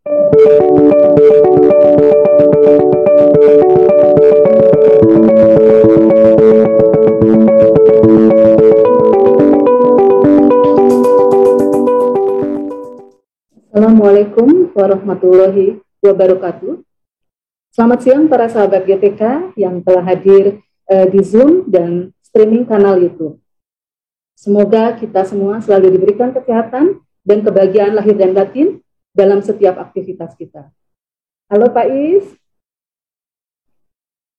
Assalamualaikum warahmatullahi wabarakatuh. Selamat siang para sahabat GTK yang telah hadir di Zoom dan streaming kanal YouTube. Semoga kita semua selalu diberikan kesehatan dan kebahagiaan lahir dan batin dalam setiap aktivitas kita. Halo Pak Is.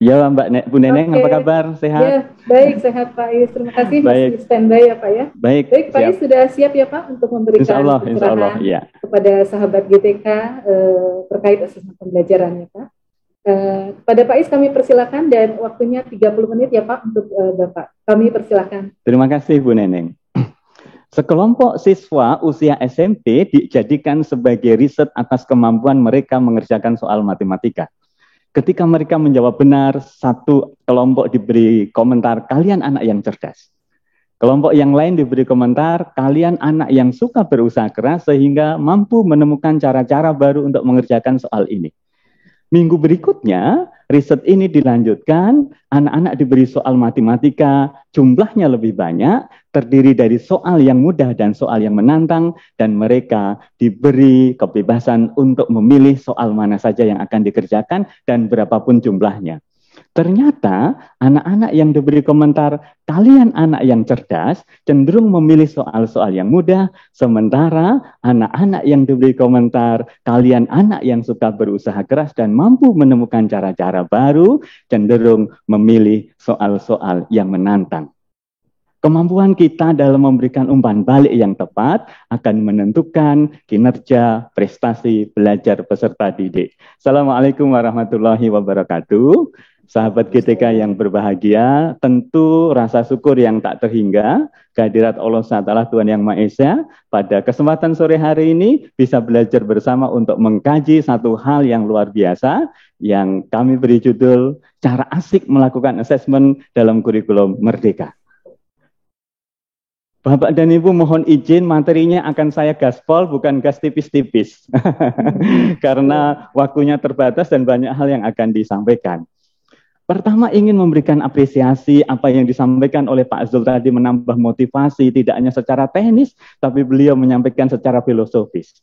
Ya Bu Neneng, apa kabar? Sehat? Ya, baik, sehat Pak Is. Terima kasih masih standby ya Pak ya. Baik Pak Is sudah siap ya Pak untuk memberikan pencerahan ya, kepada sahabat GTK terkait asesmen pembelajaran ya Pak. Kepada Pak Is kami persilakan dan waktunya 30 menit ya Pak untuk Bapak. Kami persilakan. Terima kasih Bu Neneng. Sekelompok siswa usia SMP dijadikan sebagai riset atas kemampuan mereka mengerjakan soal matematika. Ketika mereka menjawab benar, satu kelompok diberi komentar, kalian anak yang cerdas. Kelompok yang lain diberi komentar, kalian anak yang suka berusaha keras sehingga mampu menemukan cara-cara baru untuk mengerjakan soal ini. Minggu berikutnya, riset ini dilanjutkan, anak-anak diberi soal matematika, jumlahnya lebih banyak, terdiri dari soal yang mudah dan soal yang menantang, dan mereka diberi kebebasan untuk memilih soal mana saja yang akan dikerjakan dan berapapun jumlahnya. Ternyata anak-anak yang diberi komentar, kalian anak yang cerdas, cenderung memilih soal-soal yang mudah, sementara anak-anak yang diberi komentar, kalian anak yang suka berusaha keras dan mampu menemukan cara-cara baru, cenderung memilih soal-soal yang menantang. Kemampuan kita dalam memberikan umpan balik yang tepat akan menentukan kinerja, prestasi, belajar peserta didik. Assalamualaikum warahmatullahi wabarakatuh. Sahabat GTK yang berbahagia, tentu rasa syukur yang tak terhingga kehadirat Allah SWT Tuhan Yang Maha Esa pada kesempatan sore hari ini bisa belajar bersama untuk mengkaji satu hal yang luar biasa yang kami beri judul cara asik melakukan asesmen dalam kurikulum Merdeka. Bapak dan Ibu mohon izin materinya akan saya gaspol bukan gas tipis-tipis karena waktunya terbatas dan banyak hal yang akan disampaikan. Pertama ingin memberikan apresiasi apa yang disampaikan oleh Pak Zul tadi menambah motivasi tidak hanya secara teknis tapi beliau menyampaikan secara filosofis.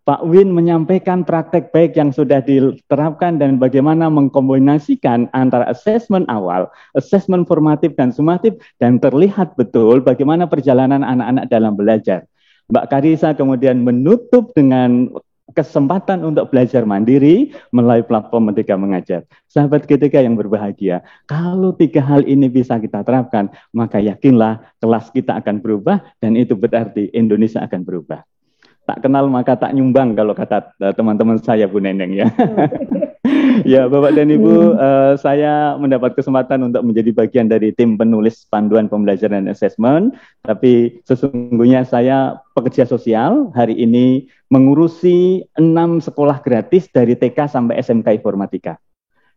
Pak Win menyampaikan praktek baik yang sudah diterapkan dan bagaimana mengkombinasikan antara asesmen awal, asesmen formatif dan sumatif dan terlihat betul bagaimana perjalanan anak-anak dalam belajar. Mbak Karisa kemudian menutup dengan kesempatan untuk belajar mandiri melalui platform Merdeka Mengajar. Sahabat GTK yang berbahagia, kalau tiga hal ini bisa kita terapkan, maka yakinlah kelas kita akan berubah dan itu berarti Indonesia akan berubah. Tak kenal maka tak nyumbang kalau kata teman-teman saya Bu Neneng ya. Ya Bapak dan Ibu, saya mendapat kesempatan untuk menjadi bagian dari tim penulis panduan pembelajaran dan asesmen, tapi sesungguhnya saya pekerja sosial, hari ini mengurusi 6 sekolah gratis dari TK sampai SMK Informatika.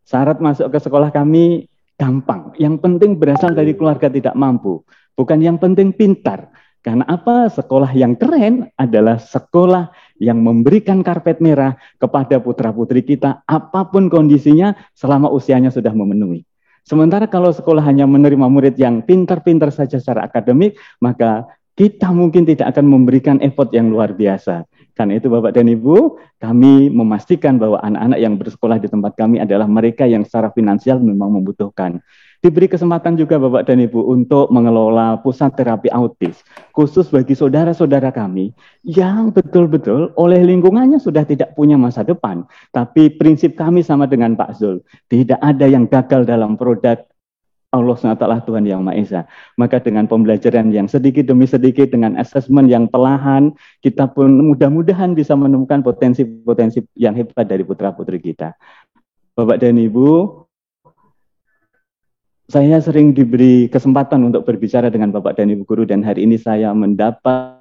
Syarat masuk ke sekolah kami gampang, yang penting berasal dari keluarga tidak mampu, bukan yang penting pintar. Karena apa? Sekolah yang keren adalah sekolah yang memberikan karpet merah kepada putra-putri kita apapun kondisinya selama usianya sudah memenuhi. Sementara kalau sekolah hanya menerima murid yang pintar-pintar saja secara akademik, maka kita mungkin tidak akan memberikan effort yang luar biasa. Karena itu Bapak dan Ibu, kami memastikan bahwa anak-anak yang bersekolah di tempat kami adalah mereka yang secara finansial memang membutuhkan. Diberi kesempatan juga Bapak dan Ibu untuk mengelola pusat terapi autis, khusus bagi saudara-saudara kami yang betul-betul oleh lingkungannya sudah tidak punya masa depan. Tapi prinsip kami sama dengan Pak Zul, tidak ada yang gagal dalam produk Allah SWT Tuhan Yang Maha Esa. Maka dengan pembelajaran yang sedikit demi sedikit, dengan asesmen yang perlahan, kita pun mudah-mudahan bisa menemukan potensi-potensi yang hebat dari putra-putri kita. Bapak dan Ibu, saya sering diberi kesempatan untuk berbicara dengan Bapak dan Ibu guru dan hari ini saya mendapat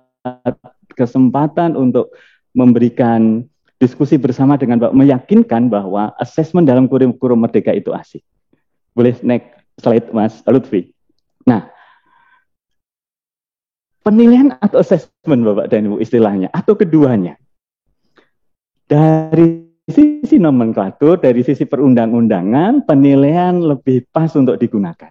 kesempatan untuk memberikan diskusi bersama dengan Bapak, meyakinkan bahwa asesmen dalam kurikulum Merdeka itu asik. Boleh next slide Mas Lutfi. Nah, penilaian atau asesmen Bapak dan Ibu istilahnya atau keduanya. Dari sisi nomenklatur, dari sisi perundang-undangan, penilaian lebih pas untuk digunakan.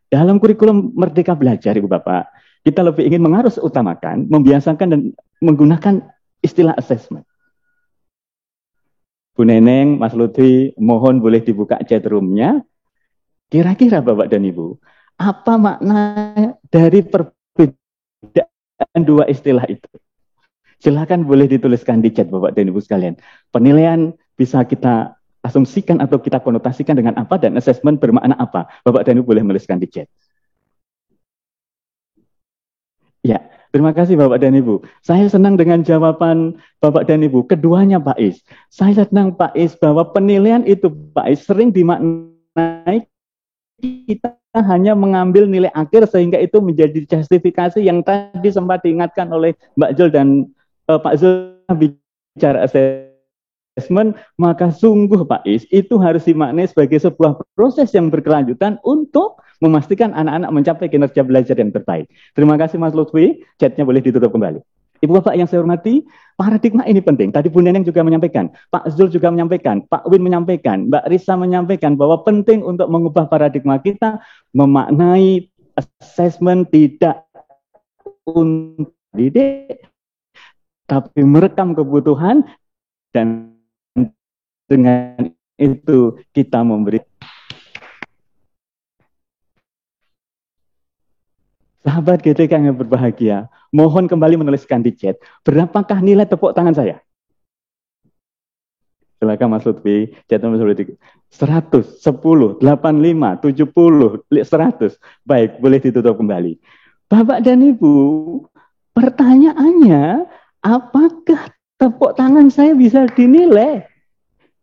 Dalam kurikulum Merdeka Belajar, Ibu Bapak, kita lebih ingin mengarus utamakan, membiasakan dan menggunakan istilah assessment. Bu Neneng, Mas Lutfi, mohon boleh dibuka chat room-nya. Kira-kira Bapak dan Ibu, apa makna dari perbedaan dua istilah itu? Silakan boleh dituliskan di chat Bapak dan Ibu sekalian. Penilaian bisa kita asumsikan atau kita konotasikan dengan apa dan assessment bermakna apa? Bapak dan Ibu boleh menuliskan di chat. Ya, terima kasih Bapak dan Ibu. Saya senang dengan jawaban Bapak dan Ibu. Keduanya Pak Is. Saya senang Pak Is bahwa penilaian itu Pak Is sering dimaknai kita hanya mengambil nilai akhir sehingga itu menjadi justifikasi yang tadi sempat diingatkan oleh Mbak Jul dan Pak Zul bicara assessment, maka sungguh Pak Is itu harus dimaknai sebagai sebuah proses yang berkelanjutan untuk memastikan anak-anak mencapai kinerja belajar yang terbaik. Terima kasih Mas Lutfi, chatnya boleh ditutup kembali. Ibu Bapak yang saya hormati, paradigma ini penting. Tadi Bu Neneng juga menyampaikan, Pak Zul juga menyampaikan, Pak Win menyampaikan, Mbak Risa menyampaikan bahwa penting untuk mengubah paradigma kita memaknai assessment tidak untuk didik, tapi merekam kebutuhan dan dengan itu kita memberi. Sahabat GTK yang berbahagia, mohon kembali menuliskan di chat, berapakah nilai tepuk tangan saya? Silakan Mas Lutfi, chat nomor 100, 10, 85, 70, 100. Baik, boleh ditutup kembali. Bapak dan Ibu, pertanyaannya, apakah tepuk tangan saya bisa dinilai?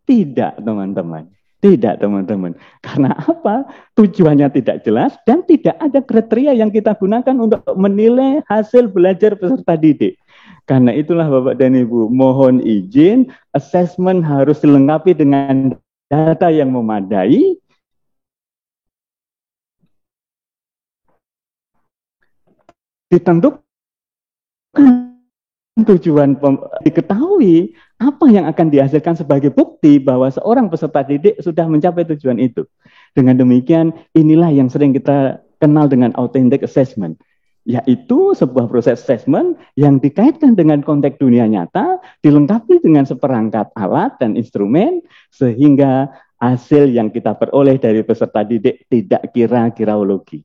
Tidak, teman-teman. Tidak, teman-teman. Karena apa? Tujuannya tidak jelas dan tidak ada kriteria yang kita gunakan untuk menilai hasil belajar peserta didik. Karena itulah Bapak dan Ibu, mohon izin, assessment harus dilengkapi dengan data yang memadai, ditentukan tujuan diketahui apa yang akan dihasilkan sebagai bukti bahwa seorang peserta didik sudah mencapai tujuan itu. Dengan demikian, inilah yang sering kita kenal dengan authentic assessment, yaitu sebuah proses assessment yang dikaitkan dengan konteks dunia nyata, dilengkapi dengan seperangkat alat dan instrumen, sehingga hasil yang kita peroleh dari peserta didik tidak kira-kiraologi.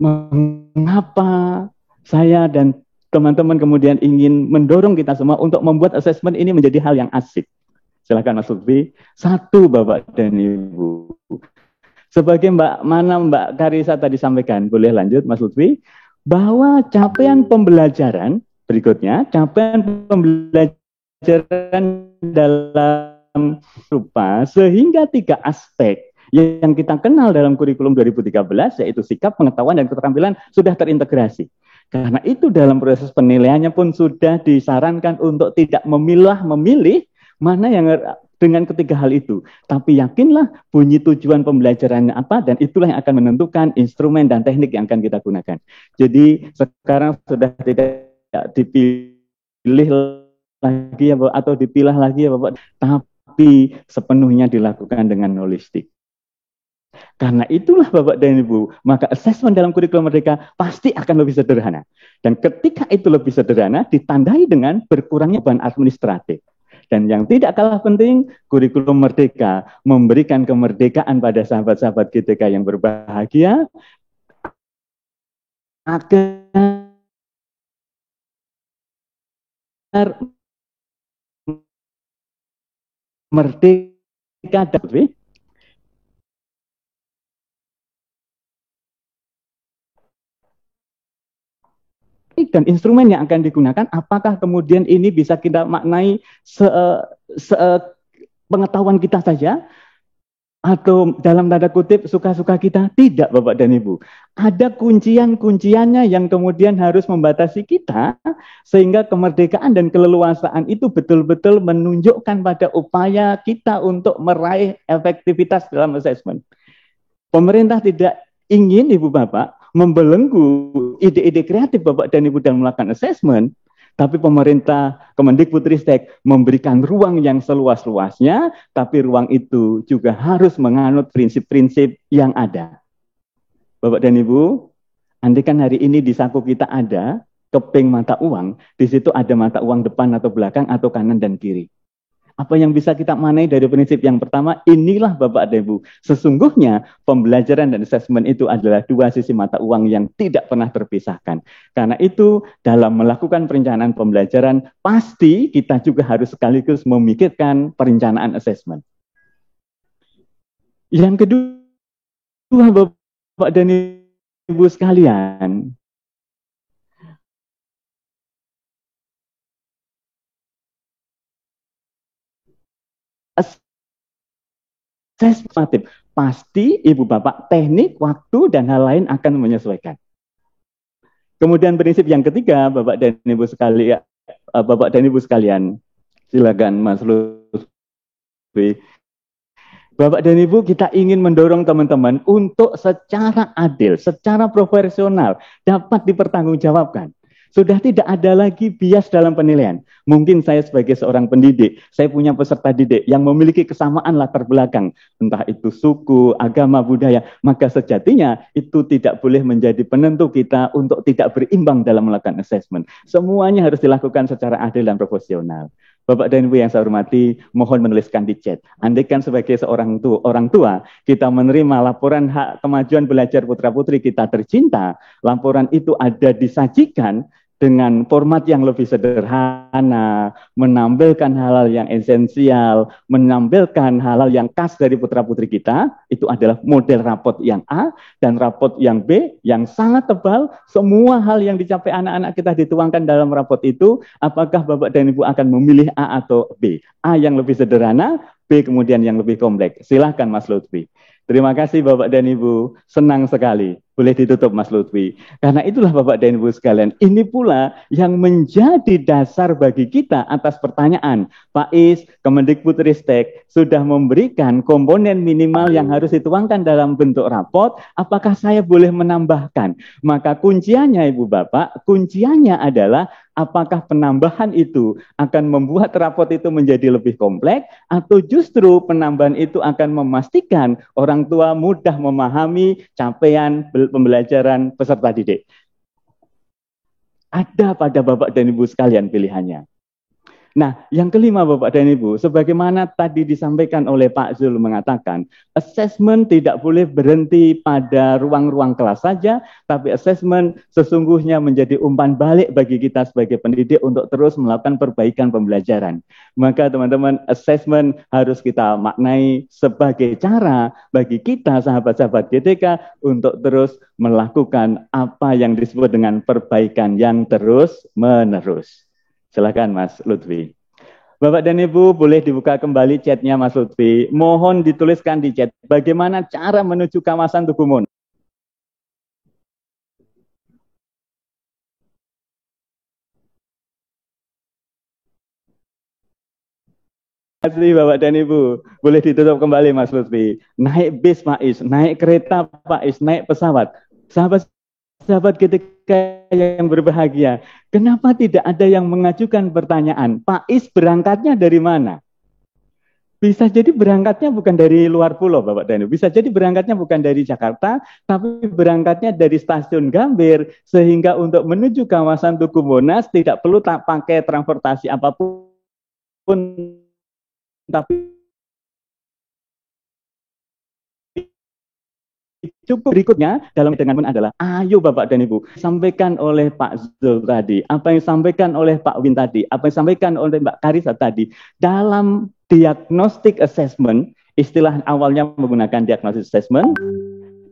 Mengapa saya dan teman-teman kemudian ingin mendorong kita semua untuk membuat assessment ini menjadi hal yang asik? Silakan Mas Lutfi. Satu, Bapak dan Ibu. Sebagai Mbak Karisa tadi sampaikan, boleh lanjut Mas Lutfi, bahwa capaian pembelajaran, berikutnya, capaian pembelajaran dalam rupa sehingga 3 aspek yang kita kenal dalam kurikulum 2013, yaitu sikap, pengetahuan, dan keterampilan sudah terintegrasi. Karena itu dalam proses penilaiannya pun sudah disarankan untuk tidak memilih mana yang dengan ketiga hal itu. Tapi yakinlah bunyi tujuan pembelajarannya apa, dan itulah yang akan menentukan instrumen dan teknik yang akan kita gunakan. Jadi sekarang sudah tidak dipilih lagi ya Bapak, atau dipilah lagi ya Bapak, tapi sepenuhnya dilakukan dengan holistik. Karena itulah Bapak dan Ibu, maka assessment dalam kurikulum Merdeka pasti akan lebih sederhana. Dan ketika itu lebih sederhana, ditandai dengan berkurangnya beban administratif. Dan yang tidak kalah penting, kurikulum Merdeka memberikan kemerdekaan pada sahabat-sahabat GTK yang berbahagia, agar merdeka dapat dan instrumen yang akan digunakan, apakah kemudian ini bisa kita maknai pengetahuan kita saja, atau dalam tanda kutip suka-suka kita? Tidak Bapak dan Ibu. Ada kuncian-kunciannya yang kemudian harus membatasi kita, sehingga kemerdekaan dan keleluasaan itu betul-betul menunjukkan pada upaya kita untuk meraih efektivitas dalam assessment. Pemerintah tidak ingin Ibu Bapak membelenggu ide-ide kreatif Bapak dan Ibu dalam melakukan assessment, tapi pemerintah Kemendikbudristek memberikan ruang yang seluas-luasnya, tapi ruang itu juga harus menganut prinsip-prinsip yang ada. Bapak dan Ibu, andai kan hari ini di saku kita ada keping mata uang, di situ ada mata uang depan atau belakang atau kanan dan kiri. Apa yang bisa kita manai dari prinsip yang pertama? Inilah Bapak dan Ibu. Sesungguhnya pembelajaran dan asesmen itu adalah dua sisi mata uang yang tidak pernah terpisahkan. Karena itu dalam melakukan perencanaan pembelajaran, pasti kita juga harus sekaligus memikirkan perencanaan asesmen. Yang kedua Bapak dan Ibu sekalian, asesmen pasti Ibu Bapak teknik, waktu, dan hal lain akan menyesuaikan. Kemudian prinsip yang ketiga, Bapak dan Ibu sekalian, silakan Mas Lutfi. Bapak dan Ibu, kita ingin mendorong teman-teman untuk secara adil, secara profesional dapat dipertanggungjawabkan. Sudah tidak ada lagi bias dalam penilaian. Mungkin saya sebagai seorang pendidik, saya punya peserta didik yang memiliki kesamaan latar belakang, entah itu suku, agama, budaya, maka sejatinya itu tidak boleh menjadi penentu kita untuk tidak berimbang dalam melakukan assessment. Semuanya harus dilakukan secara adil dan profesional. Bapak dan Ibu yang saya hormati, mohon menuliskan di chat. Andaikan sebagai seorang orang tua, kita menerima laporan hak kemajuan belajar putra-putri kita tercinta, laporan itu ada disajikan dengan format yang lebih sederhana, menampilkan hal-hal yang esensial, menampilkan hal-hal yang khas dari putra-putri kita, itu adalah model rapot yang A, dan rapot yang B, yang sangat tebal, semua hal yang dicapai anak-anak kita dituangkan dalam rapot itu, apakah Bapak dan Ibu akan memilih A atau B? A yang lebih sederhana, B kemudian yang lebih kompleks. Silahkan Mas Lutfi. Terima kasih Bapak dan Ibu, senang sekali. Boleh ditutup Mas Lutfi. Karena itulah Bapak dan Ibu sekalian, ini pula yang menjadi dasar bagi kita atas pertanyaan. Pak Is, Kemendikbudristek sudah memberikan komponen minimal yang harus dituangkan dalam bentuk rapot, apakah saya boleh menambahkan? Maka kunciannya Ibu Bapak, kunciannya adalah apakah penambahan itu akan membuat rapot itu menjadi lebih kompleks, atau justru penambahan itu akan memastikan orang tua mudah memahami capaian pembelajaran peserta didik. Ada pada Bapak dan Ibu sekalian pilihannya. Nah, yang kelima Bapak dan Ibu, sebagaimana tadi disampaikan oleh Pak Zul mengatakan, assessment tidak boleh berhenti pada ruang-ruang kelas saja, tapi assessment sesungguhnya menjadi umpan balik bagi kita sebagai pendidik untuk terus melakukan perbaikan pembelajaran. Maka teman-teman, assessment harus kita maknai sebagai cara bagi kita sahabat-sahabat GTK untuk terus melakukan apa yang disebut dengan perbaikan yang terus-menerus. Silakan Mas Lutfi. Bapak dan Ibu, boleh dibuka kembali chatnya Mas Lutfi. Mohon dituliskan di chat bagaimana cara menuju kawasan Tugu Monas. Terima kasih Bapak dan Ibu. Boleh ditutup kembali Mas Lutfi. Naik bis Pak Is, naik kereta Pak Is, naik pesawat. Sahabat ketika yang berbahagia, kenapa tidak ada yang mengajukan pertanyaan, Pak Is berangkatnya dari mana? Bisa jadi berangkatnya bukan dari luar pulau, Bapak dan Ibu. Bisa jadi berangkatnya bukan dari Jakarta, tapi berangkatnya dari stasiun Gambir, sehingga untuk menuju kawasan Tugu Monas tidak perlu tak pakai transportasi apapun, tapi cukup berikutnya dalam dengan adalah, ayo Bapak dan Ibu, sampaikan oleh Pak Zul tadi, apa yang disampaikan oleh Pak Win tadi, apa yang disampaikan oleh Mbak Karisa tadi, dalam diagnostic assessment, istilah awalnya menggunakan diagnostic assessment,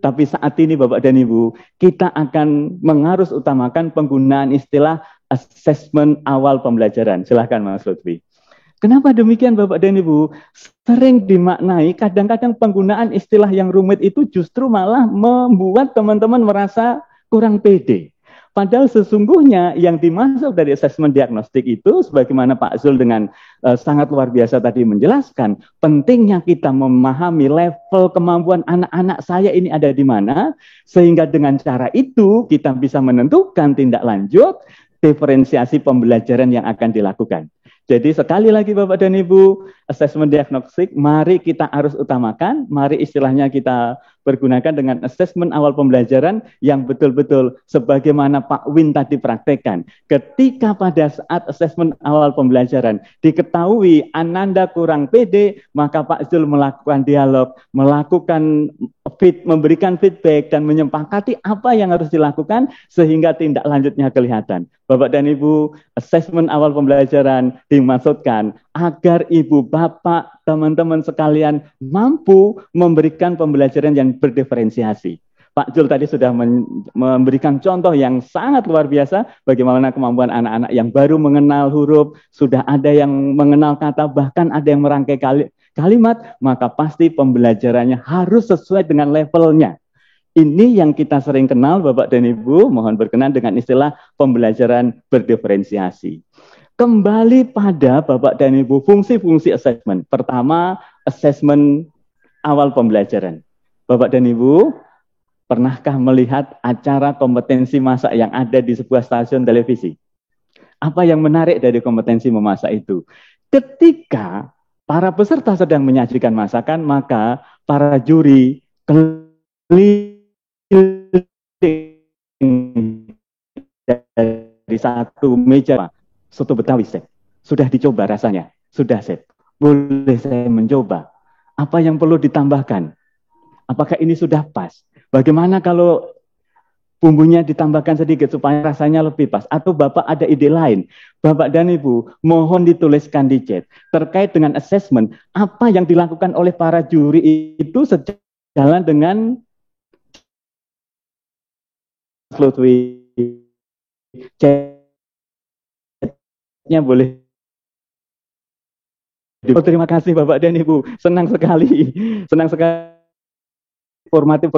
tapi saat ini Bapak dan Ibu, kita akan mengharus utamakan penggunaan istilah assessment awal pembelajaran. Silahkan Mas Lutfi. Kenapa demikian Bapak dan Ibu? Sering dimaknai, kadang-kadang penggunaan istilah yang rumit itu justru malah membuat teman-teman merasa kurang pede. Padahal sesungguhnya yang dimaksud dari asesmen diagnostik itu, sebagaimana Pak Zul dengan sangat luar biasa tadi menjelaskan, pentingnya kita memahami level kemampuan anak-anak saya ini ada di mana, sehingga dengan cara itu kita bisa menentukan tindak lanjut, diferensiasi pembelajaran yang akan dilakukan. Jadi sekali lagi Bapak dan Ibu, asesmen diagnostik mari kita harus utamakan, mari istilahnya kita pergunakan dengan asesmen awal pembelajaran yang betul-betul sebagaimana Pak Win tadi praktekkan. Ketika pada saat asesmen awal pembelajaran diketahui Ananda kurang pede, maka Pak Zul melakukan dialog, melakukan memberikan feedback dan menyepakati apa yang harus dilakukan sehingga tindak lanjutnya kelihatan. Bapak dan Ibu, asesmen awal pembelajaran dimaksudkan agar ibu, bapak, teman-teman sekalian mampu memberikan pembelajaran yang berdiferensiasi. Pak Jul tadi sudah memberikan contoh yang sangat luar biasa bagaimana kemampuan anak-anak yang baru mengenal huruf, sudah ada yang mengenal kata, bahkan ada yang merangkai kalimat, maka pasti pembelajarannya harus sesuai dengan levelnya. Ini yang kita sering kenal Bapak dan Ibu, mohon berkenan dengan istilah pembelajaran berdiferensiasi. Kembali pada Bapak dan Ibu fungsi-fungsi asesmen. Pertama, asesmen awal pembelajaran. Bapak dan Ibu, pernahkah melihat acara kompetensi masak yang ada di sebuah stasiun televisi? Apa yang menarik dari kompetensi memasak itu? Ketika para peserta sedang menyajikan masakan, maka para juri keliling dari satu meja. Soto Betawi, Chef. Sudah dicoba rasanya? Sudah, Chef. Boleh saya mencoba? Apa yang perlu ditambahkan? Apakah ini sudah pas? Bagaimana kalau bumbunya ditambahkan sedikit supaya rasanya lebih pas? Atau Bapak ada ide lain? Bapak dan Ibu, mohon dituliskan di chat. Terkait dengan assessment, apa yang dilakukan oleh para juri itu sejalan dengan Lutfi. Chatnya boleh. Oh, terima kasih Bapak dan Ibu. Senang sekali. Senang sekali. Formatif.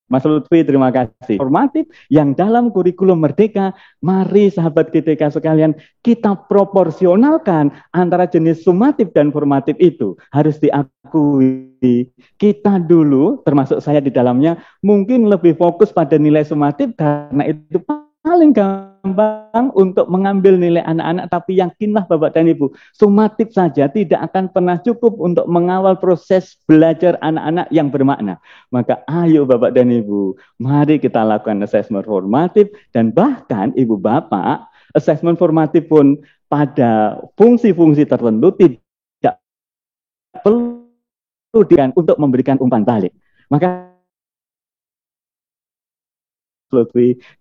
Mas Lutfi, terima kasih. Formatif yang dalam kurikulum Merdeka, mari sahabat GTK sekalian, kita proporsionalkan antara jenis sumatif dan formatif itu. Harus diakui, kita dulu, termasuk saya di dalamnya, mungkin lebih fokus pada nilai sumatif karena itu paling gampang untuk mengambil nilai anak-anak, tapi yakinlah Bapak dan Ibu, sumatif saja tidak akan pernah cukup untuk mengawal proses belajar anak-anak yang bermakna. Maka ayo Bapak dan Ibu, mari kita lakukan asesmen formatif, dan bahkan Ibu Bapak, asesmen formatif pun pada fungsi-fungsi tertentu tidak perlu untuk memberikan umpan balik. Maka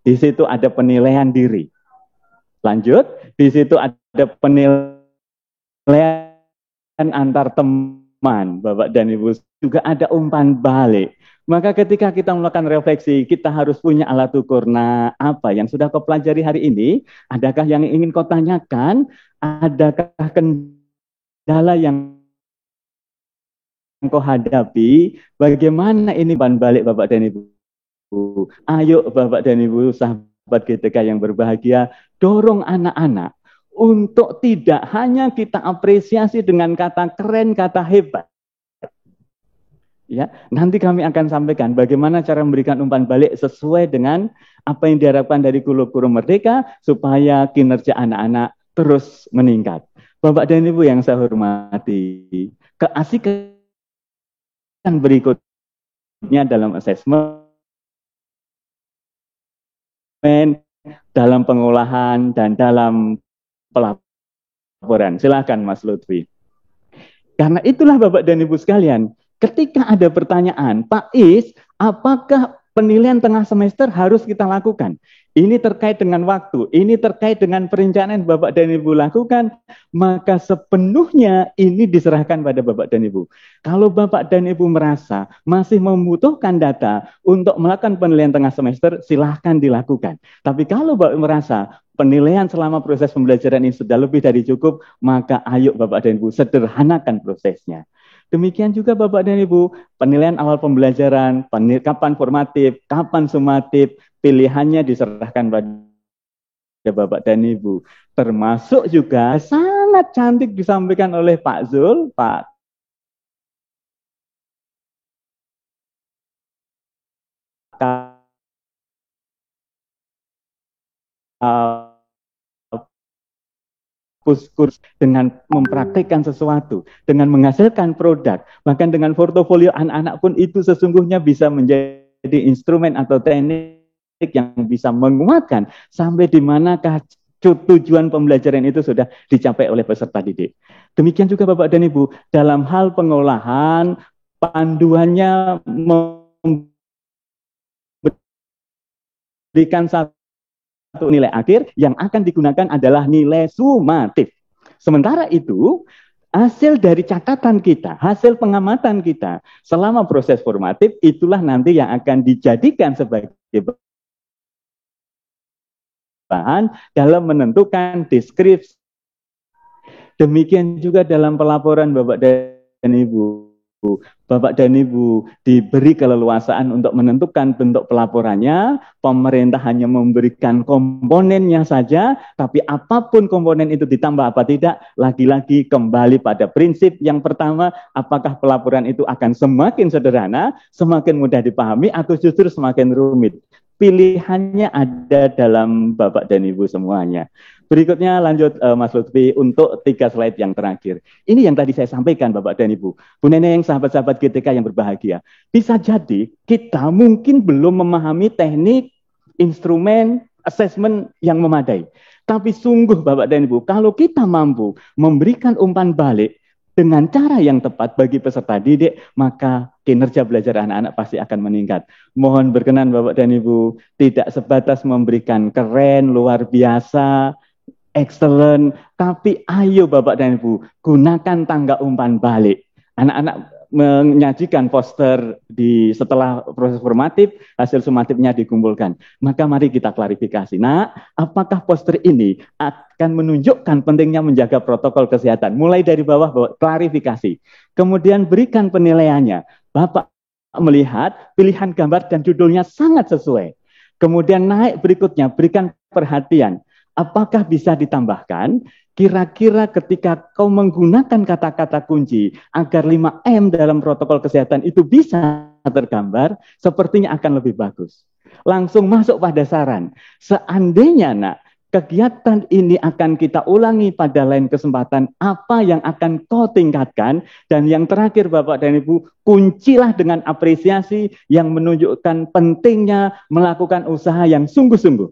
di situ ada penilaian diri. Lanjut, di situ ada penilaian antar teman, Bapak dan Ibu. Juga ada umpan balik. Maka ketika kita melakukan refleksi, kita harus punya alat ukur. Nah, apa yang sudah kau pelajari hari ini? Adakah yang ingin kau tanyakan? Adakah kendala yang kau hadapi? Bagaimana ini umpan balik Bapak dan Ibu? Ayo Bapak dan Ibu sahabat GTK yang berbahagia, dorong anak-anak untuk tidak hanya kita apresiasi dengan kata keren, kata hebat. Ya, nanti kami akan sampaikan bagaimana cara memberikan umpan balik sesuai dengan apa yang diharapkan dari kurikulum Merdeka supaya kinerja anak-anak terus meningkat. Bapak dan Ibu yang saya hormati, keasikan berikutnya dalam asesmen, dalam pengolahan dan dalam pelaporan. Silakan Mas Lutfi. Karena itulah Bapak dan Ibu sekalian, ketika ada pertanyaan, Pak Is, apakah penilaian tengah semester harus kita lakukan? Ini terkait dengan waktu, ini terkait dengan perencanaan Bapak dan Ibu lakukan, maka sepenuhnya ini diserahkan pada Bapak dan Ibu. Kalau Bapak dan Ibu merasa masih membutuhkan data untuk melakukan penilaian tengah semester, silahkan dilakukan. Tapi kalau Bapak merasa penilaian selama proses pembelajaran ini sudah lebih dari cukup, maka ayo Bapak dan Ibu sederhanakan prosesnya. Demikian juga Bapak dan Ibu, penilaian awal pembelajaran, kapan formatif, kapan sumatif, pilihannya diserahkan pada Bapak dan Ibu. Termasuk juga sangat cantik disampaikan oleh Pak Zul, Pak kurs dengan mempraktikkan sesuatu, dengan menghasilkan produk, bahkan dengan portofolio anak-anak pun itu sesungguhnya bisa menjadi instrumen atau teknik yang bisa menguatkan sampai di manakah tujuan pembelajaran itu sudah dicapai oleh peserta didik. Demikian juga Bapak dan Ibu, dalam hal pengolahan, panduannya memberikan satu nilai akhir yang akan digunakan adalah nilai sumatif. Sementara itu, hasil dari catatan kita, hasil pengamatan kita selama proses formatif, itulah nanti yang akan dijadikan sebagai bahan dalam menentukan deskripsi. Demikian juga dalam pelaporan Bapak dan Ibu. Bapak dan Ibu diberi keleluasaan untuk menentukan bentuk pelaporannya. Pemerintah hanya memberikan komponennya saja, tapi apapun komponen itu ditambah apa tidak, lagi-lagi kembali pada prinsip yang pertama, apakah pelaporan itu akan semakin sederhana, semakin mudah dipahami, atau justru semakin rumit. Pilihannya ada dalam Bapak dan Ibu semuanya. Berikutnya lanjut Mas Lutfi untuk 3 slide yang terakhir. Ini yang tadi saya sampaikan Bapak dan Ibu. Bu Neneng, sahabat-sahabat GTK yang berbahagia. Bisa jadi kita mungkin belum memahami teknik, instrumen, assessment yang memadai. Tapi sungguh Bapak dan Ibu, kalau kita mampu memberikan umpan balik dengan cara yang tepat bagi peserta didik, maka kinerja belajar anak-anak pasti akan meningkat. Mohon berkenan Bapak dan Ibu, tidak sebatas memberikan keren, luar biasa, excellent, tapi ayo Bapak dan Ibu, gunakan tangga umpan balik. Anak-anak menyajikan poster setelah proses formatif, hasil sumatifnya dikumpulkan. Maka mari kita klarifikasi. Nah, apakah poster ini akan menunjukkan pentingnya menjaga protokol kesehatan? Mulai dari bawah klarifikasi. Kemudian berikan penilaiannya. Bapak melihat pilihan gambar dan judulnya sangat sesuai. Kemudian naik berikutnya, berikan perhatian. Apakah bisa ditambahkan? Kira-kira ketika kau menggunakan kata-kata kunci agar 5M dalam protokol kesehatan itu bisa tergambar, sepertinya akan lebih bagus. Langsung masuk pada saran. Seandainya kegiatan ini akan kita ulangi pada lain kesempatan, apa yang akan kau tingkatkan? Dan yang terakhir Bapak dan Ibu, kuncilah dengan apresiasi yang menunjukkan pentingnya melakukan usaha yang sungguh-sungguh.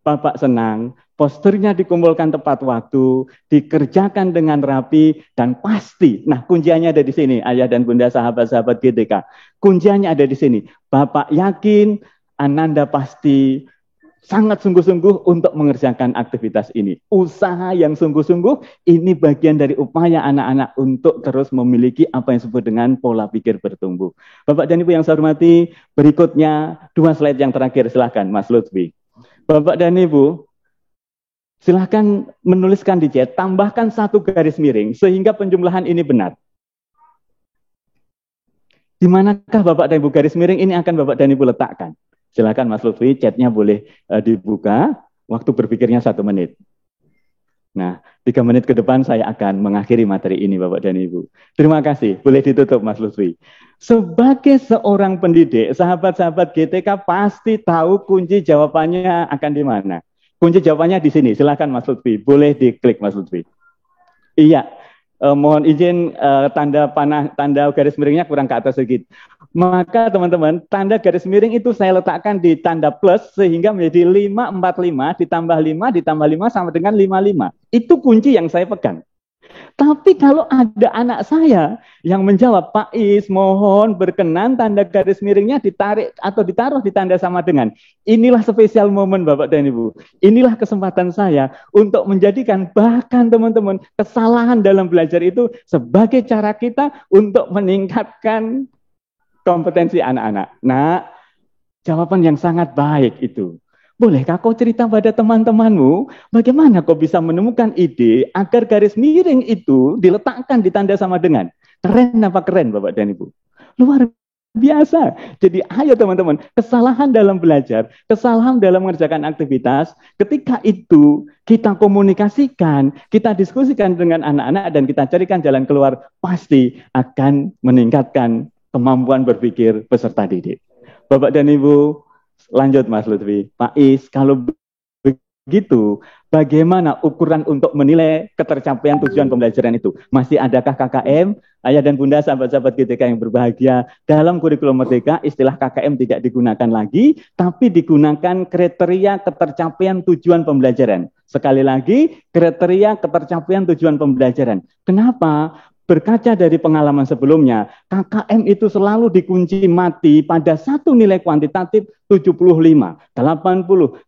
Bapak senang, posternya dikumpulkan tepat waktu, dikerjakan dengan rapi, dan pasti, kunciannya ada di sini, ayah dan bunda sahabat-sahabat GTK. Kunciannya ada di sini. Bapak yakin, Ananda pasti sangat sungguh-sungguh untuk mengerjakan aktivitas ini. Usaha yang sungguh-sungguh, ini bagian dari upaya anak-anak untuk terus memiliki apa yang disebut dengan pola pikir bertumbuh. Bapak dan Ibu yang saya hormati, berikutnya 2 slide yang terakhir, silahkan Mas Lutfi. Bapak dan Ibu, silahkan menuliskan di chat, tambahkan 1 garis miring, sehingga penjumlahan ini benar. Di manakah Bapak dan Ibu garis miring ini akan Bapak dan Ibu letakkan? Silahkan Mas Lutfi, chatnya boleh dibuka, waktu berpikirnya 1 menit. 3 menit ke depan saya akan mengakhiri materi ini Bapak dan Ibu. Terima kasih, boleh ditutup Mas Lutfi. Sebagai seorang pendidik, sahabat-sahabat GTK pasti tahu kunci jawabannya akan di mana. Kunci jawabannya di sini, silakan Mas Lutfi, boleh diklik Mas Lutfi. Iya, mohon izin tanda garis miringnya kurang ke atas sedikit. Maka teman-teman, tanda garis miring itu saya letakkan di tanda plus sehingga menjadi 545 ditambah 5 ditambah 5 sama dengan 55. Itu kunci yang saya pegang. Tapi kalau ada anak saya yang menjawab, Pak Is, mohon berkenan tanda garis miringnya ditarik atau ditaruh di tanda sama dengan. Inilah spesial momen Bapak dan Ibu. Inilah kesempatan saya untuk menjadikan bahkan teman-teman kesalahan dalam belajar itu sebagai cara kita untuk meningkatkan kompetensi anak-anak. Jawaban yang sangat baik itu. bolehkah kau cerita pada teman-temanmu bagaimana kau bisa menemukan ide agar garis miring itu diletakkan di tanda sama dengan? Keren apa keren Bapak dan Ibu? Luar biasa. Jadi ayo teman-teman, kesalahan dalam belajar, kesalahan dalam mengerjakan aktivitas, ketika itu kita komunikasikan, kita diskusikan dengan anak-anak dan kita carikan jalan keluar, pasti akan meningkatkan kemampuan berpikir peserta didik. Bapak dan Ibu, lanjut Mas Lutfi. Pak Is, kalau begitu, bagaimana ukuran untuk menilai ketercapaian tujuan pembelajaran itu? Masih adakah KKM? Ayah dan Bunda, sahabat-sahabat GTK yang berbahagia, dalam kurikulum Merdeka, istilah KKM tidak digunakan lagi, tapi digunakan kriteria ketercapaian tujuan pembelajaran. Sekali lagi, kriteria ketercapaian tujuan pembelajaran. Kenapa? Berkaca dari pengalaman sebelumnya, KKM itu selalu dikunci mati pada satu nilai kuantitatif 75, 80, 85.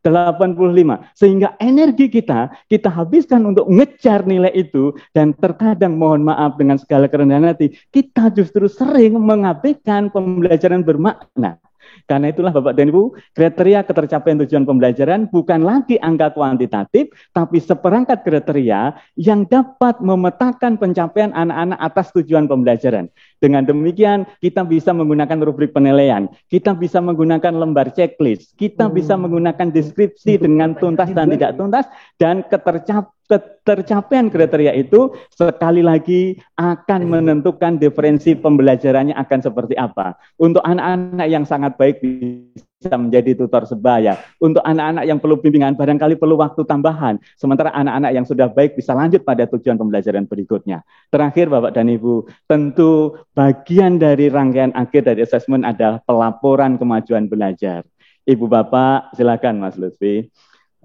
Sehingga energi kita habiskan untuk ngejar nilai itu, dan terkadang mohon maaf dengan segala kerendahan hati, kita justru sering mengabaikan pembelajaran bermakna. Karena itulah Bapak dan Ibu, kriteria ketercapaian tujuan pembelajaran bukan lagi angka kuantitatif, tapi seperangkat kriteria yang dapat memetakan pencapaian anak-anak atas tujuan pembelajaran. Dengan demikian, kita bisa menggunakan rubrik penilaian, kita bisa menggunakan lembar checklist, kita bisa menggunakan deskripsi dengan tuntas dan tidak tuntas, dan ketercapaian kriteria itu sekali lagi akan menentukan diferensi pembelajarannya akan seperti apa. Untuk anak-anak yang sangat baik bisa menjadi tutor sebaya. Untuk anak-anak yang perlu bimbingan barangkali perlu waktu tambahan. Sementara anak-anak yang sudah baik bisa lanjut pada tujuan pembelajaran berikutnya. Terakhir Bapak dan Ibu, tentu bagian dari rangkaian akhir dari asesmen adalah pelaporan kemajuan belajar. Ibu Bapak silakan Mas Lutfi.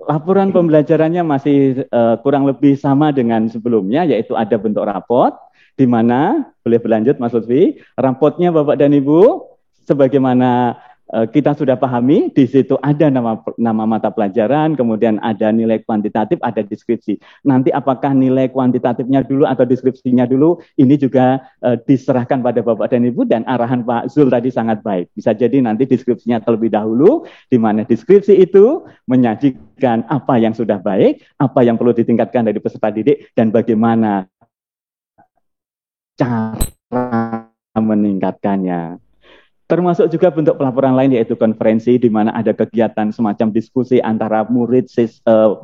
Laporan pembelajarannya masih kurang lebih sama dengan sebelumnya, yaitu ada bentuk raport, di mana, boleh berlanjut Mas Lutfi, rapotnya Bapak dan Ibu, sebagaimana kita sudah pahami, di situ ada nama mata pelajaran, kemudian ada nilai kuantitatif, ada deskripsi. Nanti apakah nilai kuantitatifnya dulu atau deskripsinya dulu, ini juga diserahkan pada Bapak dan Ibu, dan arahan Pak Zul tadi sangat baik. Bisa jadi nanti deskripsinya terlebih dahulu, di mana deskripsi itu menyajikan apa yang sudah baik, apa yang perlu ditingkatkan dari peserta didik, dan bagaimana cara meningkatkannya. Termasuk juga bentuk pelaporan lain yaitu konferensi, di mana ada kegiatan semacam diskusi antara murid,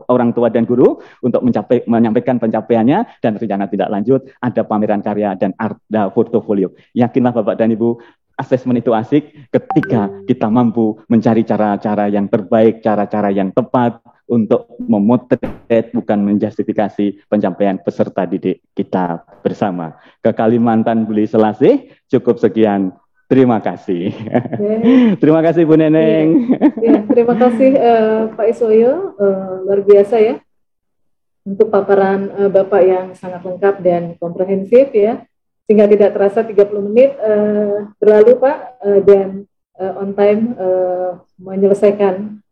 orang tua dan guru untuk menyampaikan pencapaiannya, dan rencana tidak lanjut, ada pameran karya dan ada portofolio. Yakinlah Bapak dan Ibu, asesmen itu asik ketika kita mampu mencari cara-cara yang terbaik, cara-cara yang tepat untuk memotret, bukan menjustifikasi pencapaian peserta didik kita bersama. Ke Kalimantan Beli Selasih, cukup sekian. Terima kasih. Terima kasih Bu Neneng. Terima kasih Pak Isoyo, luar biasa ya untuk paparan Bapak yang sangat lengkap dan komprehensif ya, sehingga tidak terasa 30 menit berlalu Pak, dan on time menyelesaikan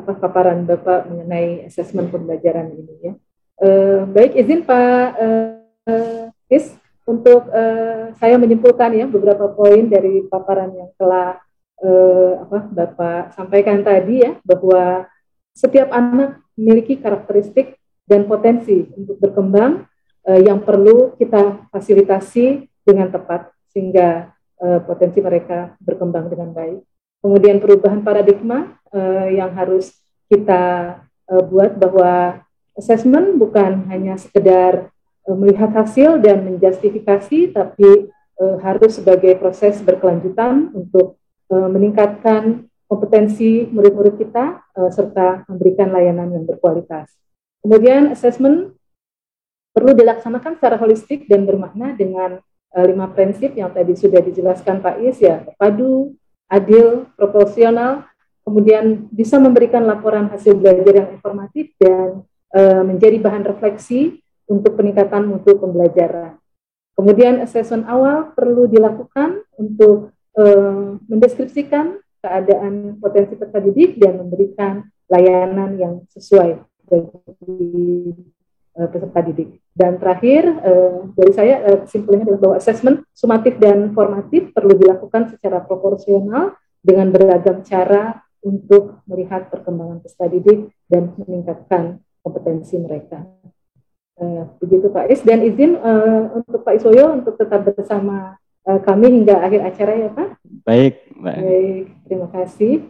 paparan Bapak mengenai asesmen pembelajaran ini ya. Baik, izin Pak Is untuk saya menyimpulkan ya beberapa poin dari paparan yang telah Bapak sampaikan tadi ya, bahwa setiap anak memiliki karakteristik dan potensi untuk berkembang yang perlu kita fasilitasi dengan tepat sehingga potensi mereka berkembang dengan baik. Kemudian perubahan paradigma yang harus kita buat, bahwa asesmen bukan hanya sekedar melihat hasil dan menjustifikasi, tapi harus sebagai proses berkelanjutan untuk meningkatkan kompetensi murid-murid kita serta memberikan layanan yang berkualitas. Kemudian asesmen perlu dilaksanakan secara holistik dan bermakna dengan 5 prinsip yang tadi sudah dijelaskan Pak Is ya, terpadu, adil, proporsional, kemudian bisa memberikan laporan hasil belajar yang informatif dan menjadi bahan refleksi untuk peningkatan mutu pembelajaran. Kemudian asesmen awal perlu dilakukan untuk mendeskripsikan keadaan potensi peserta didik dan memberikan layanan yang sesuai bagi peserta didik. Dan terakhir dari saya kesimpulannya adalah bahwa asesmen sumatif dan formatif perlu dilakukan secara proporsional dengan beragam cara untuk melihat perkembangan peserta didik dan meningkatkan kompetensi mereka. Begitu Pak Is, dan izin untuk Pak Isoyo untuk tetap bersama kami hingga akhir acara ya Pak. Baik, Baik, terima kasih.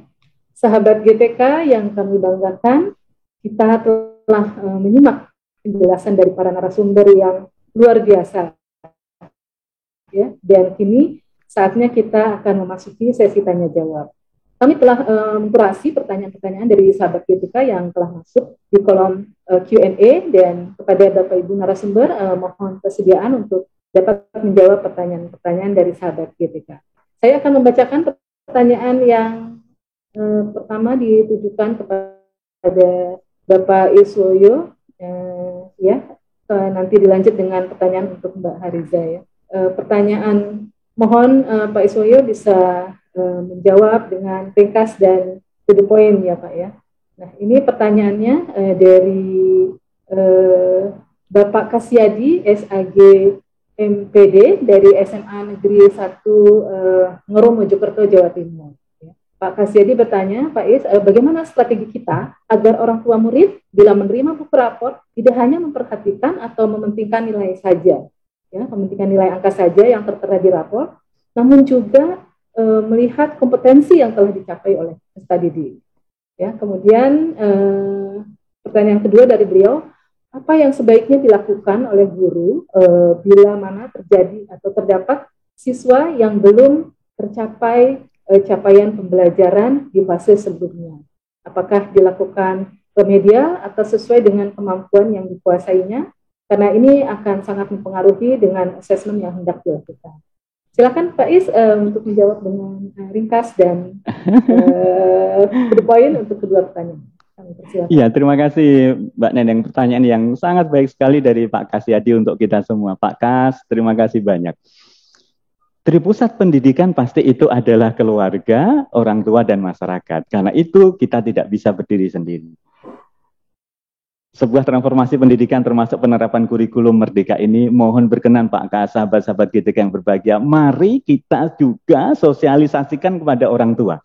Sahabat GTK yang kami banggakan, kita telah menyimak penjelasan dari para narasumber yang luar biasa. Ya, dan kini saatnya kita akan memasuki sesi tanya jawab. Kami telah mengkurasi pertanyaan-pertanyaan dari sahabat GTK yang telah masuk di kolom Q&A, dan kepada Bapak Ibu narasumber mohon kesediaan untuk dapat menjawab pertanyaan-pertanyaan dari sahabat GTK. Saya akan membacakan pertanyaan yang pertama ditujukan kepada Bapak Iswoyo, nanti dilanjut dengan pertanyaan untuk Mbak Hariza ya. Pertanyaan mohon Pak Iswoyo bisa menjawab dengan ringkas dan to the point ya Pak ya. Nah ini pertanyaannya dari Bapak Kasyadi SAG MPD dari SMA Negeri 1 Ngoro Mojokerto Jawa Timur. Ya. Pak Kasyadi bertanya, Pak Is, bagaimana strategi kita agar orang tua murid bila menerima buku rapor tidak hanya memperhatikan atau mementingkan nilai saja, ya, mementingkan nilai angka saja yang tertera di rapor, namun juga melihat kompetensi yang telah dicapai oleh peserta didik. Ya, kemudian pertanyaan kedua dari beliau, apa yang sebaiknya dilakukan oleh guru bila mana terjadi atau terdapat siswa yang belum tercapai capaian pembelajaran di fase sebelumnya? Apakah dilakukan remedial atau sesuai dengan kemampuan yang dikuasainya? Karena ini akan sangat mempengaruhi dengan asesmen yang hendak dilakukan. Silakan Pak Is untuk menjawab dengan ringkas dan to the point untuk kedua pertanyaan. Iya, terima kasih Mbak Neneng. Pertanyaan yang sangat baik sekali dari Pak Kasyadi untuk kita semua. Pak Kas, terima kasih banyak. Dari pusat pendidikan pasti itu adalah keluarga, orang tua, dan masyarakat. Karena itu kita tidak bisa berdiri sendiri. Sebuah transformasi pendidikan termasuk penerapan kurikulum merdeka ini, mohon berkenan Pak Kas, sahabat-sahabat GTK yang berbahagia, mari kita juga sosialisasikan kepada orang tua.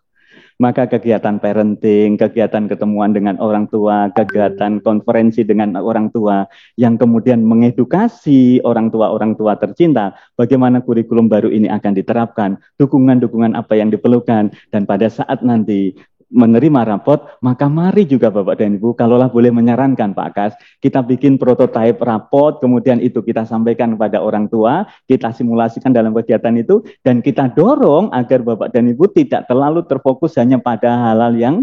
Maka kegiatan parenting, kegiatan ketemuan dengan orang tua, kegiatan konferensi dengan orang tua, yang kemudian mengedukasi orang tua tercinta, bagaimana kurikulum baru ini akan diterapkan, dukungan-dukungan apa yang diperlukan, dan pada saat nanti menerima raport, maka mari juga Bapak dan Ibu, kalaulah boleh menyarankan Pak Kas, kita bikin prototipe raport, kemudian itu kita sampaikan kepada orang tua, kita simulasikan dalam kegiatan itu, dan kita dorong agar Bapak dan Ibu tidak terlalu terfokus hanya pada hal-hal yang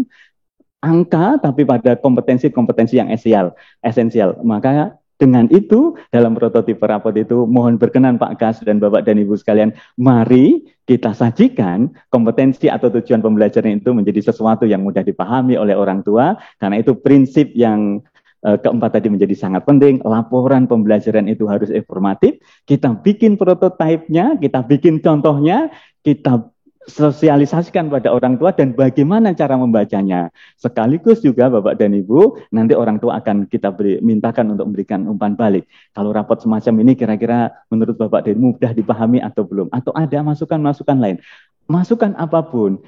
angka, tapi pada kompetensi-kompetensi yang esensial. Maka dengan itu, dalam prototipe raport itu, mohon berkenan Pak Kas dan Bapak dan Ibu sekalian, mari kita sajikan kompetensi atau tujuan pembelajaran itu menjadi sesuatu yang mudah dipahami oleh orang tua, karena itu prinsip yang keempat tadi menjadi sangat penting. Laporan pembelajaran itu harus informatif, kita bikin prototipenya, kita bikin contohnya, kita sosialisasikan pada orang tua dan bagaimana cara membacanya. Sekaligus juga Bapak dan Ibu, nanti orang tua akan kita mintakan untuk memberikan umpan balik. Kalau raport semacam ini kira-kira menurut Bapak dan Ibu mudah dipahami atau belum? Atau ada masukan-masukan lain? Masukan apapun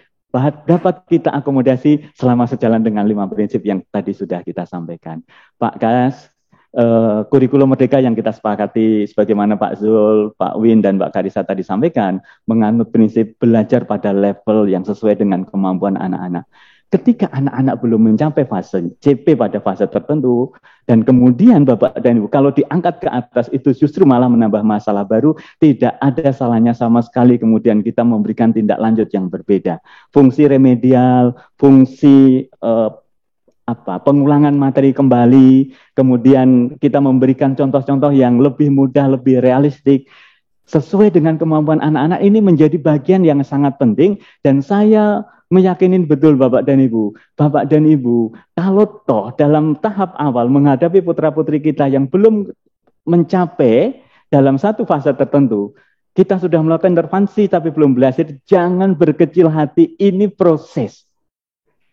dapat kita akomodasi selama sejalan dengan 5 prinsip yang tadi sudah kita sampaikan. Pak Kas, kurikulum merdeka yang kita sepakati sebagaimana Pak Zul, Pak Win, dan Mbak Karisa tadi sampaikan, menganut prinsip belajar pada level yang sesuai dengan kemampuan anak-anak. Ketika anak-anak belum mencapai fase CP pada fase tertentu, dan kemudian Bapak dan Ibu, kalau diangkat ke atas itu justru malah menambah masalah baru, tidak ada salahnya sama sekali kemudian kita memberikan tindak lanjut yang berbeda. Fungsi remedial, fungsi pengulangan materi kembali, kemudian kita memberikan contoh-contoh yang lebih mudah, lebih realistik, sesuai dengan kemampuan anak-anak, ini menjadi bagian yang sangat penting, dan saya meyakinin betul Bapak dan Ibu, kalau toh dalam tahap awal menghadapi putra-putri kita yang belum mencapai dalam satu fase tertentu, kita sudah melakukan intervensi tapi belum berhasil, jangan berkecil hati, ini proses.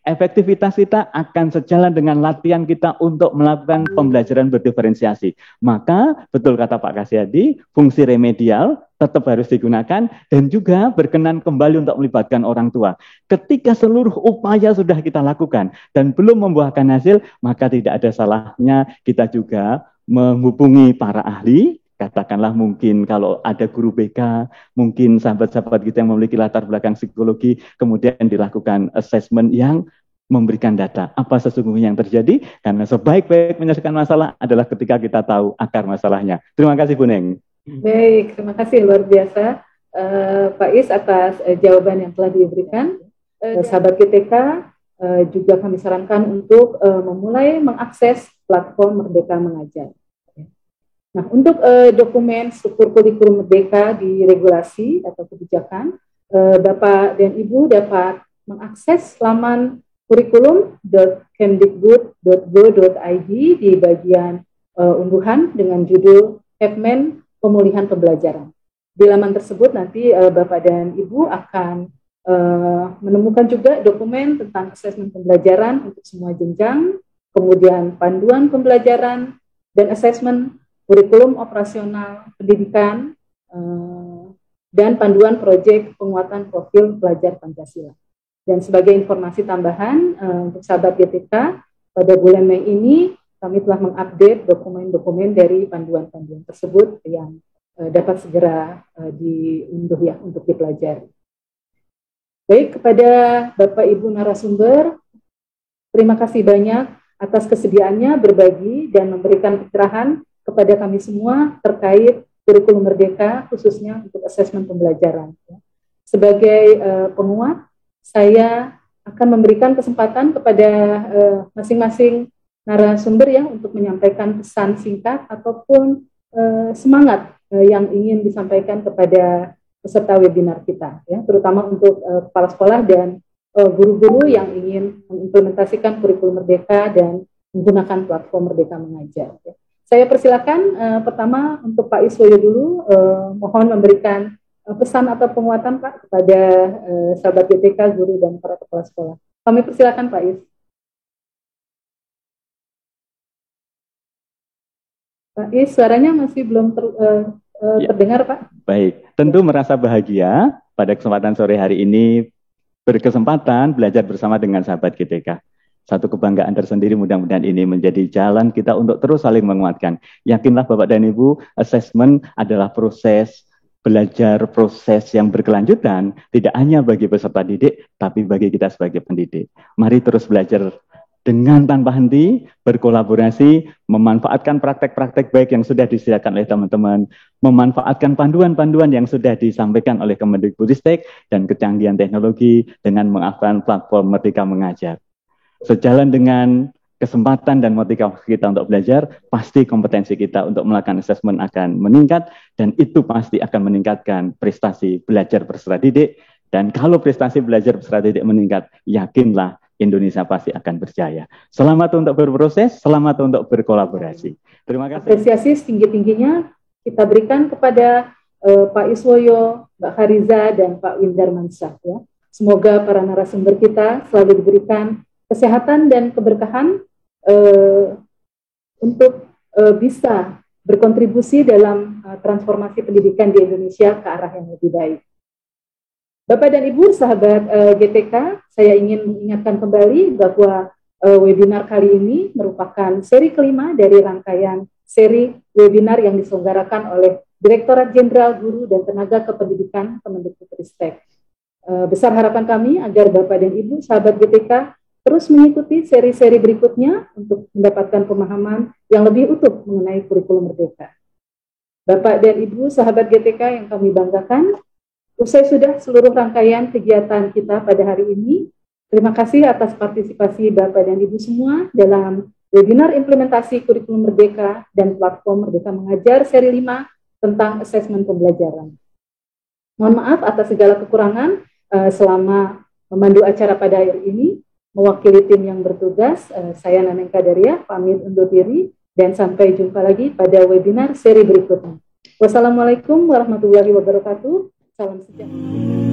Efektivitas kita akan sejalan dengan latihan kita untuk melakukan pembelajaran berdiferensiasi. Maka, betul kata Pak Kasyadi, fungsi remedial, tetap harus digunakan, dan juga berkenan kembali untuk melibatkan orang tua. Ketika seluruh upaya sudah kita lakukan dan belum membuahkan hasil, maka tidak ada salahnya kita juga menghubungi para ahli. Katakanlah mungkin kalau ada guru BK, mungkin sahabat-sahabat kita yang memiliki latar belakang psikologi, kemudian dilakukan assessment yang memberikan data apa sesungguhnya yang terjadi, karena sebaik-baik menyelesaikan masalah adalah ketika kita tahu akar masalahnya. Terima kasih Bu Neng. Baik, terima kasih luar biasa Pak Is atas jawaban yang telah diberikan. Sahabat GTK juga kami sarankan untuk memulai mengakses platform Merdeka Mengajar. Nah, untuk dokumen struktur kurikulum Merdeka di regulasi atau kebijakan, Bapak dan Ibu dapat mengakses laman kurikulum.kemdikbud.go.id di bagian unduhan dengan judul Kepmen Pemulihan Pembelajaran. Di laman tersebut nanti Bapak dan Ibu akan menemukan juga dokumen tentang asesmen pembelajaran untuk semua jenjang, kemudian panduan pembelajaran dan asesmen kurikulum operasional pendidikan, dan panduan proyek penguatan profil pelajar Pancasila. Dan sebagai informasi tambahan untuk sahabat GTK, pada bulan Mei ini kami telah mengupdate dokumen-dokumen dari panduan-panduan tersebut yang dapat segera diunduh ya untuk dipelajari. Baik, kepada Bapak Ibu narasumber, terima kasih banyak atas kesediaannya berbagi dan memberikan pencerahan kepada kami semua terkait kurikulum Merdeka, khususnya untuk asesmen pembelajaran. Sebagai penguat, saya akan memberikan kesempatan kepada masing-masing narasumber ya untuk menyampaikan pesan singkat ataupun semangat yang ingin disampaikan kepada peserta webinar kita, ya, terutama untuk kepala sekolah dan guru-guru yang ingin mengimplementasikan kurikulum Merdeka dan menggunakan platform Merdeka Mengajar. Ya. Saya persilakan pertama untuk Pak Iswoyo dulu, mohon memberikan pesan atau penguatan Pak kepada sahabat GTK, guru dan para kepala sekolah. Kami persilakan Pak Is. Pak Is, suaranya masih belum terdengar Pak. Baik, tentu merasa bahagia pada kesempatan sore hari ini berkesempatan belajar bersama dengan sahabat GTK. Satu kebanggaan tersendiri, mudah-mudahan ini menjadi jalan kita untuk terus saling menguatkan. Yakinlah Bapak dan Ibu, assessment adalah proses belajar, proses yang berkelanjutan, tidak hanya bagi peserta didik, tapi bagi kita sebagai pendidik. Mari terus belajar dengan tanpa henti, berkolaborasi, memanfaatkan praktek-praktek baik yang sudah disediakan oleh teman-teman, memanfaatkan panduan-panduan yang sudah disampaikan oleh Kemendikbudristek, dan kecanggihan teknologi dengan menggunakan platform Merdeka Mengajar. Sejalan dengan kesempatan dan motivasi kita untuk belajar, pasti kompetensi kita untuk melakukan asesmen akan meningkat, dan itu pasti akan meningkatkan prestasi belajar peserta didik. Dan kalau prestasi belajar peserta didik meningkat, yakinlah Indonesia pasti akan berjaya. Selamat untuk berproses, selamat untuk berkolaborasi. Terima kasih. Apresiasi setinggi-tingginya kita berikan kepada Pak Iswoyo, Mbak Hariza, dan Pak Windarmansyah. Ya. Semoga para narasumber kita selalu diberikan kesehatan dan keberkahan untuk bisa berkontribusi dalam transformasi pendidikan di Indonesia ke arah yang lebih baik. Bapak dan Ibu, sahabat GTK, saya ingin mengingatkan kembali bahwa webinar kali ini merupakan seri kelima dari rangkaian seri webinar yang diselenggarakan oleh Direktorat Jenderal Guru dan Tenaga Kependidikan Kemendikbudristek. Besar harapan kami agar Bapak dan Ibu, sahabat GTK, terus mengikuti seri-seri berikutnya untuk mendapatkan pemahaman yang lebih utuh mengenai kurikulum Merdeka. Bapak dan Ibu, sahabat GTK yang kami banggakan, usai sudah seluruh rangkaian kegiatan kita pada hari ini, terima kasih atas partisipasi Bapak dan Ibu semua dalam webinar implementasi kurikulum Merdeka dan platform Merdeka Mengajar seri 5 tentang asesmen pembelajaran. Mohon maaf atas segala kekurangan selama memandu acara pada hari ini. Mewakili tim yang bertugas, saya Naneng Kadaria, pamit undur diri, dan sampai jumpa lagi pada webinar seri berikutnya. Wassalamualaikum warahmatullahi wabarakatuh. Salam sejahtera.